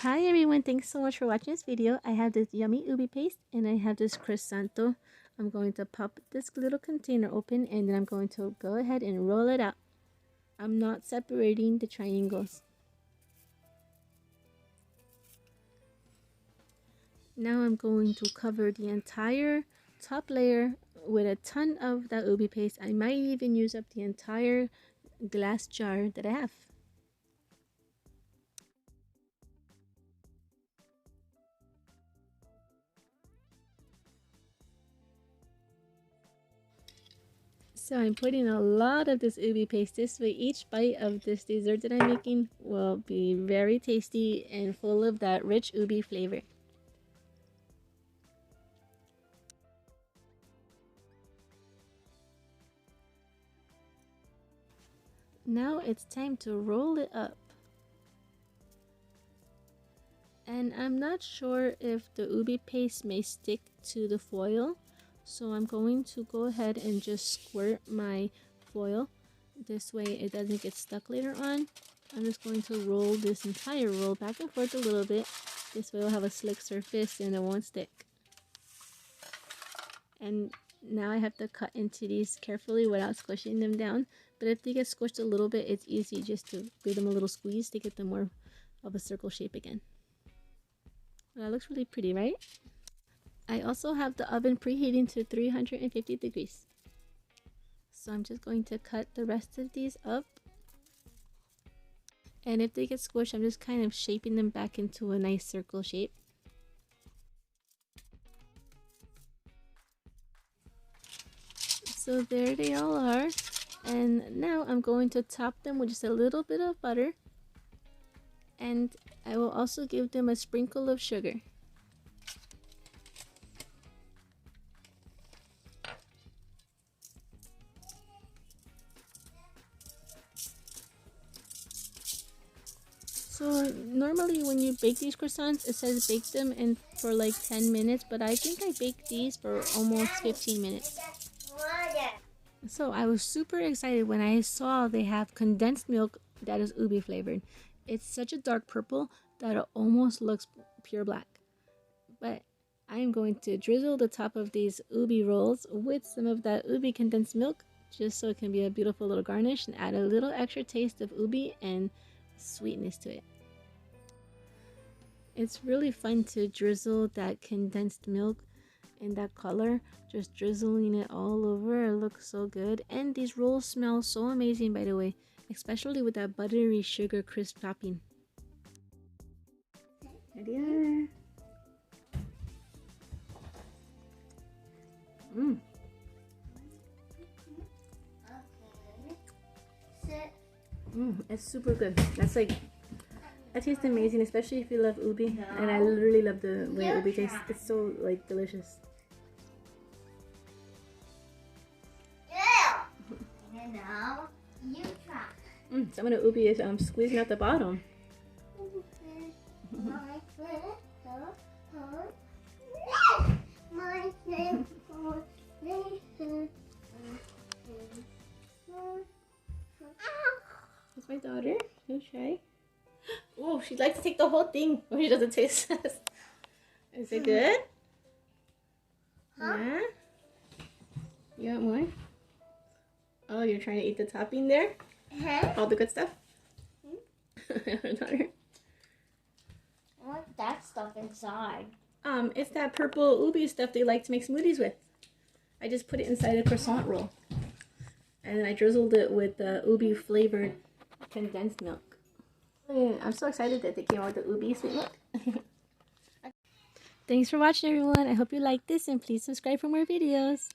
Hi everyone, thanks so much for watching this video. I have this yummy ube paste and I have this croissanto. I'm going to pop this little container open and then I'm going to go ahead and roll it out. I'm not separating the triangles. Now I'm going to cover the entire top layer with a ton of that ube paste. I might even use up the entire glass jar that I have. So I'm putting a lot of this ube paste. This way each bite of this dessert that I'm making will be very tasty and full of that rich ube flavor. Now it's time to roll it up. And I'm not sure if the ube paste may stick to the foil. So I'm going to go ahead and just squirt my foil. This way it doesn't get stuck later on. I'm just going to roll this entire roll back and forth a little bit. This way it'll have a slick surface and it won't stick. And now I have to cut into these carefully without squishing them down. But if they get squished a little bit, it's easy just to give them a little squeeze to get them more of a circle shape again. Well, that looks really pretty, right? I also have the oven preheating to 350 degrees. So I'm just going to cut the rest of these up. And if they get squished, I'm just kind of shaping them back into a nice circle shape. So there they all are. And now I'm going to top them with just a little bit of butter. And I will also give them a sprinkle of sugar. So normally when you bake these croissants, it says bake them in for like 10 minutes, but I think I baked these for almost 15 minutes. So I was super excited when I saw they have condensed milk that is ube flavored. It's such a dark purple that it almost looks pure black. But I am going to drizzle the top of these ube rolls with some of that ube condensed milk, just so it can be a beautiful little garnish and add a little extra taste of ube and sweetness to it. It's really fun to drizzle that condensed milk in that color, just drizzling it all over. It looks so good, and these rolls smell so amazing, by the way, especially with that buttery sugar crisp topping. There they are. It's super good. That tastes amazing, especially if you love ube. And I literally love the way ube tastes. It's so like delicious. And now you try. Some of the ube is squeezing out the bottom. That's my daughter. She'll try. Oh, she'd like to take the whole thing when she doesn't taste this. Is it good? Yeah? You want more? Oh, you're trying to eat the topping there? All the good stuff? What's that stuff inside? It's that purple ube stuff they like to make smoothies with. I just put it inside a croissant roll. And then I drizzled it with the ube flavored condensed milk. I'm so excited that they came out with the ube sweet milk. Thanks for watching, everyone. I hope you liked this and please subscribe for more videos.